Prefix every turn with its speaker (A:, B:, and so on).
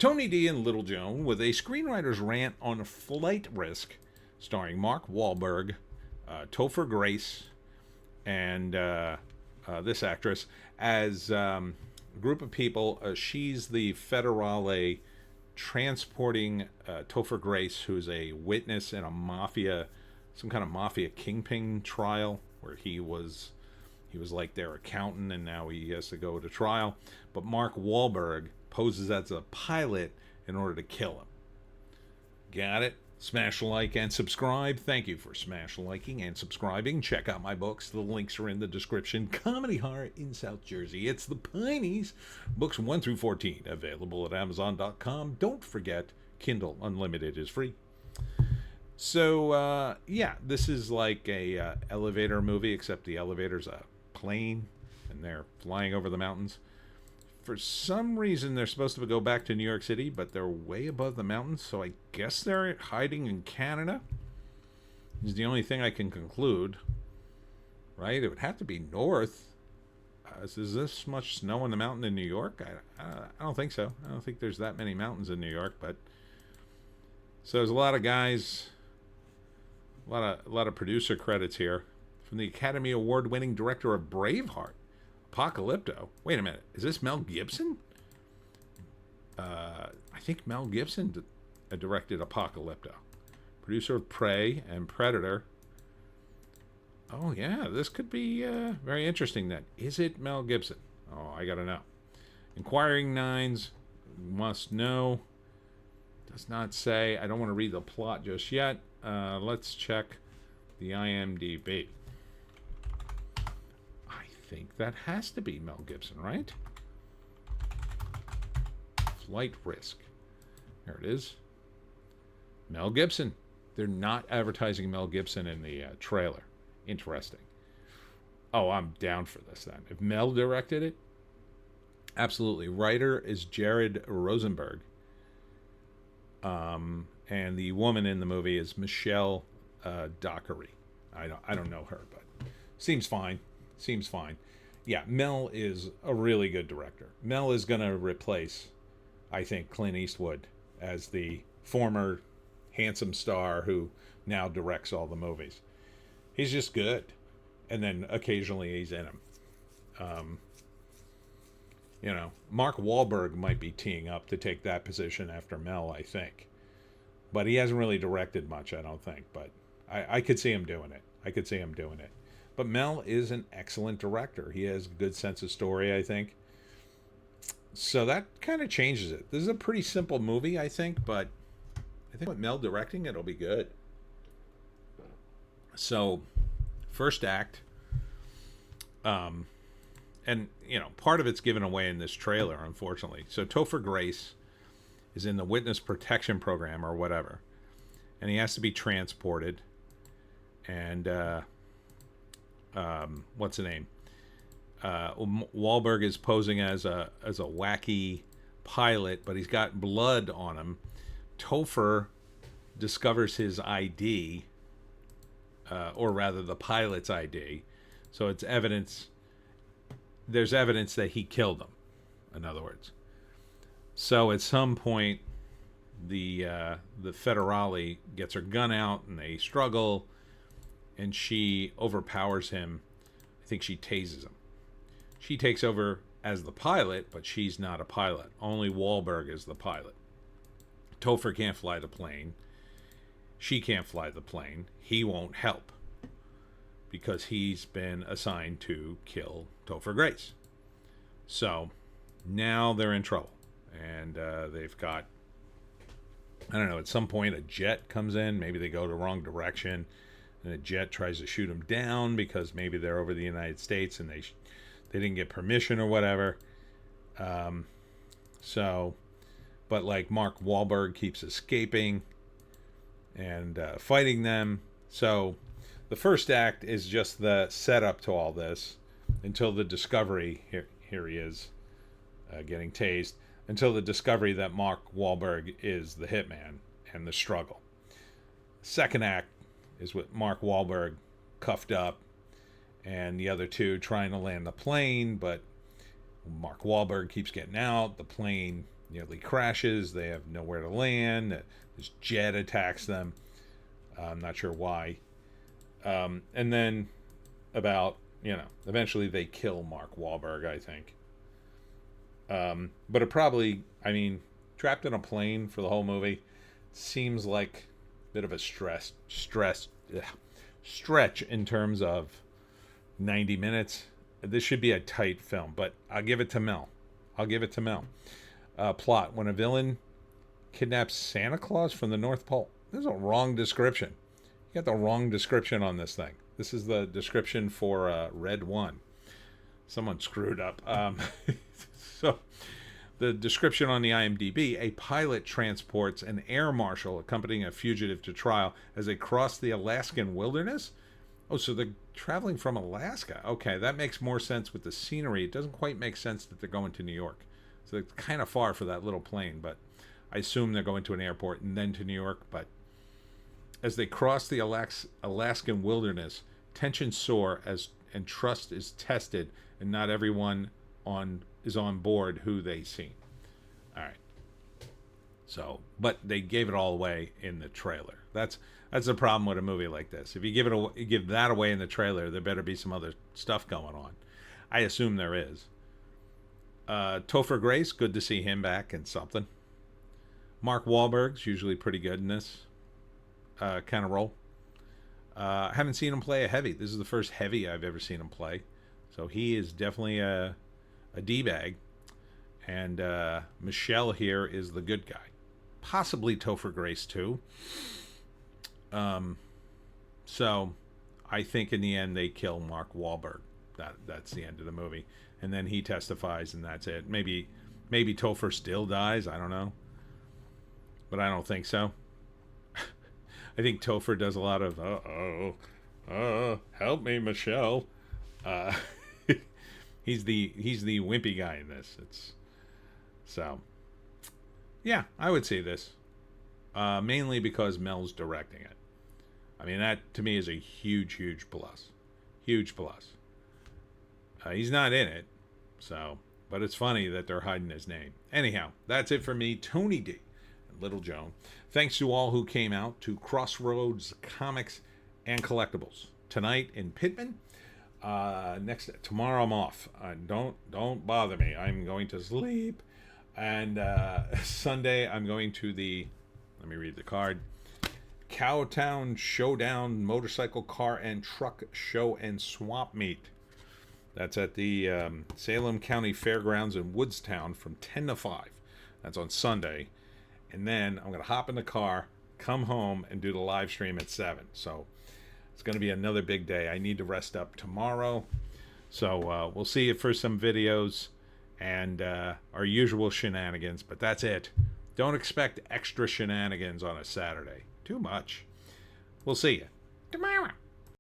A: Tony D and Little Joan with a screenwriter's rant on flight risk, starring Mark Wahlberg, Topher Grace, and this actress as a group of people. She's the federale transporting Topher Grace, who's a witness in a mafia, some kind of mafia kingpin trial where he was like their accountant, and now he has to go to trial. But Mark Wahlberg poses as a pilot in order to kill him. Got it? Smash like and subscribe. Thank you for smash liking and subscribing. Check out my books. The links are in the description. Comedy horror in South Jersey. It's the Pineys. Books 1 through 14 available at Amazon.com. Don't forget, Kindle Unlimited is free. So yeah, this is like a elevator movie, except the elevator's a plane and they're flying over the mountains. For some reason, they're supposed to go back to New York City, but they're way above the mountains, so I guess they're hiding in Canada. Is the only thing I can conclude. Right? It would have to be north. Is this much snow on the mountain in New York? I don't think so. I don't think there's that many mountains in New York, but... So there's a lot of guys, a lot of producer credits here. From the Academy Award-winning director of Braveheart, Apocalypto. Wait a minute. Is this Mel Gibson? I think Mel Gibson directed Apocalypto. Producer of Prey and Predator. Oh, yeah. This could be very interesting then. Is it Mel Gibson? Oh, I gotta know. Inquiring Minds must know. Does not say. I don't want to read the plot just yet. Let's check the IMDb. I think that has to be Mel Gibson, right? Flight risk. There it is. Mel Gibson. They're not advertising Mel Gibson in the trailer. Interesting. Oh, I'm down for this then. If Mel directed it, absolutely. Writer is Jared Rosenberg. And the woman in the movie is Michelle Dockery. I don't know her, but seems fine. Seems fine. Yeah, Mel is a really good director. Mel is going to replace, I think, Clint Eastwood as the former handsome star who now directs all the movies. He's just good. And then occasionally he's in them. Mark Wahlberg might be teeing up to take that position after Mel, I think. But he hasn't really directed much, I don't think. But I could see him doing it. But Mel is an excellent director. He has a good sense of story, I think. So that kind of changes it. This is a pretty simple movie, I think. But I think with Mel directing, it'll be good. So, first act. And, part of it's given away in this trailer, unfortunately. So Topher Grace is in the witness protection program or whatever. And he has to be transported. And, what's the name? Wahlberg is posing as a wacky pilot, but he's got blood on him. Topher discovers his ID, or rather the pilot's ID. So it's evidence. There's evidence that he killed him, in other words. So at some point, the federale gets her gun out and they struggle, and she overpowers him. I think she tases him. She takes over as the pilot, but she's not a pilot. Only Wahlberg is the pilot. Topher can't fly the plane. She can't fly the plane. He won't help because he's been assigned to kill Topher Grace. So now they're in trouble. And they've got, I don't know, at some point a jet comes in. Maybe they go the wrong direction. And a jet tries to shoot them down because maybe they're over the United States and they didn't get permission or whatever. But like Mark Wahlberg keeps escaping and fighting them. So the first act is just the setup to all this until the discovery. Here he is getting tased. Until the discovery that Mark Wahlberg is the hitman and the struggle. Second act is with Mark Wahlberg cuffed up and the other two trying to land the plane, but Mark Wahlberg keeps getting out. The plane nearly crashes. They have nowhere to land. This jet attacks them. I'm not sure why. And then eventually they kill Mark Wahlberg, I think. But it probably, trapped in a plane for the whole movie seems like a bit of a stretch in terms of 90 minutes. This should be a tight film, but I'll give it to Mel. Plot: when a villain kidnaps Santa Claus from the North Pole. There's a wrong description. You got the wrong description on this thing. This is the description for Red 1. Someone screwed up. So the description on the IMDb: a pilot transports an air marshal accompanying a fugitive to trial as they cross the Alaskan wilderness. Oh, so they're traveling from Alaska. Okay, that makes more sense with the scenery. It doesn't quite make sense that they're going to New York. So it's kind of far for that little plane, but I assume they're going to an airport and then to New York. But as they cross the Alaskan wilderness, tensions soar and trust is tested, and not everyone is on board who they see. All right. So, but they gave it all away in the trailer. That's the problem with a movie like this. If you give that away in the trailer, there better be some other stuff going on. I assume there is. Topher Grace, good to see him back in something. Mark Wahlberg's usually pretty good in this kind of role. Haven't seen him play a heavy. This is the first heavy I've ever seen him play. So he is definitely a D-bag. And Michelle here is the good guy. Possibly Topher Grace too. So I think in the end they kill Mark Wahlberg. That's the end of the movie. And then he testifies and that's it. Maybe Topher still dies. I don't know. But I don't think so. I think Topher does a lot of, help me, Michelle. He's the wimpy guy in this. So, yeah, I would say this. Mainly because Mel's directing it. I mean, that to me is a huge, huge plus. Huge plus. He's not in it, so, but it's funny that they're hiding his name. Anyhow, that's it for me, Tony D and Little Joan. Thanks to all who came out to Crossroads Comics and Collectibles tonight in Pittman. Tomorrow I'm off. Don't bother me. I'm going to sleep. And Sunday I'm going to let me read the card, Cowtown Showdown Motorcycle Car and Truck Show and Swap Meet. That's at the Salem County Fairgrounds in Woodstown from 10 to 5. That's on Sunday. And then I'm going to hop in the car, come home, and do the live stream at 7. So it's going to be another big day. I need to rest up tomorrow. So we'll see you for some videos and our usual shenanigans. But that's it. Don't expect extra shenanigans on a Saturday. Too much. We'll see you tomorrow.